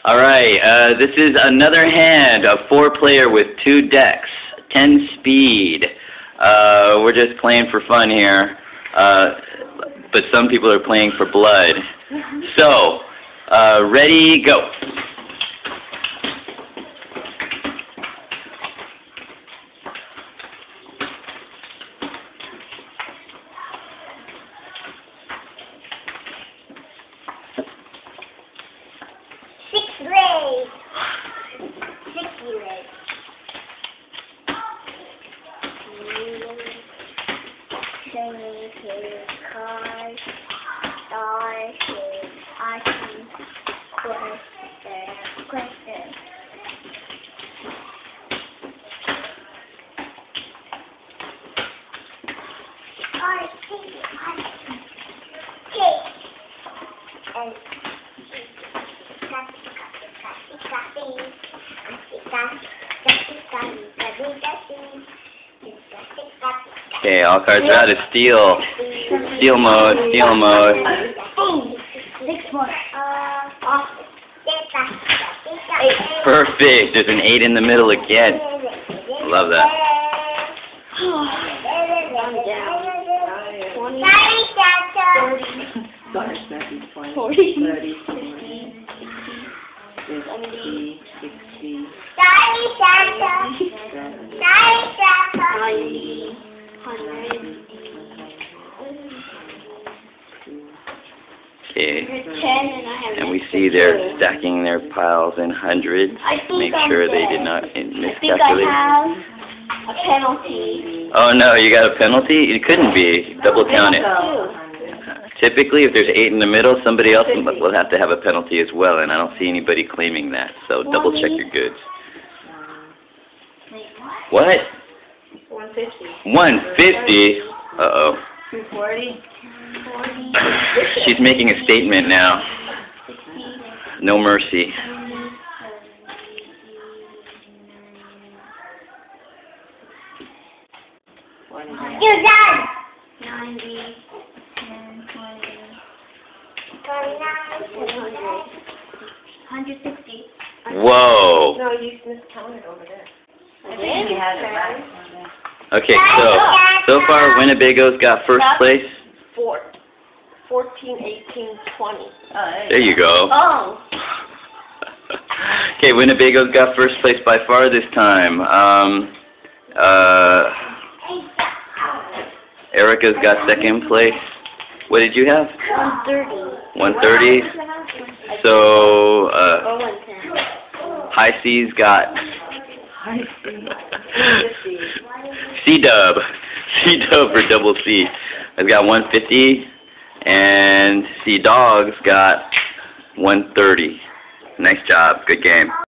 Alright, this is another hand, a 4-player with 2 decks, 10 speed. We're just playing for fun here, but some people are playing for blood. So, ready, go. Okay, all cards are out of steel. Steel mode, steel mode. Perfect. There's an 8 in the middle again. Love that. 40, 60, Okay, and we see they're stacking their piles in hundreds. Make sure they did not miscalculate. I have a penalty. Oh no, you got a penalty? It couldn't be. Double count it. Typically, if there's 8 in the middle, somebody else will have to have a penalty as well, and I don't see anybody claiming that. So double check your goods. What? 150. 150? Uh-oh. 240. She's making a statement now. No mercy. You're done! 90. 160. Whoa. No, you miscounted over there. I think you had it right. Okay, so far Winnebago's got first place. 14, 18, 20. There you go. Oh. Okay, Winnebago's got first place by far this time. Erica's got second place. What did you have? 130. 130. So, High C's got C-Dub. C-Dub for double C. Has got 150, and C-Dog's got 130. Nice job. Good game.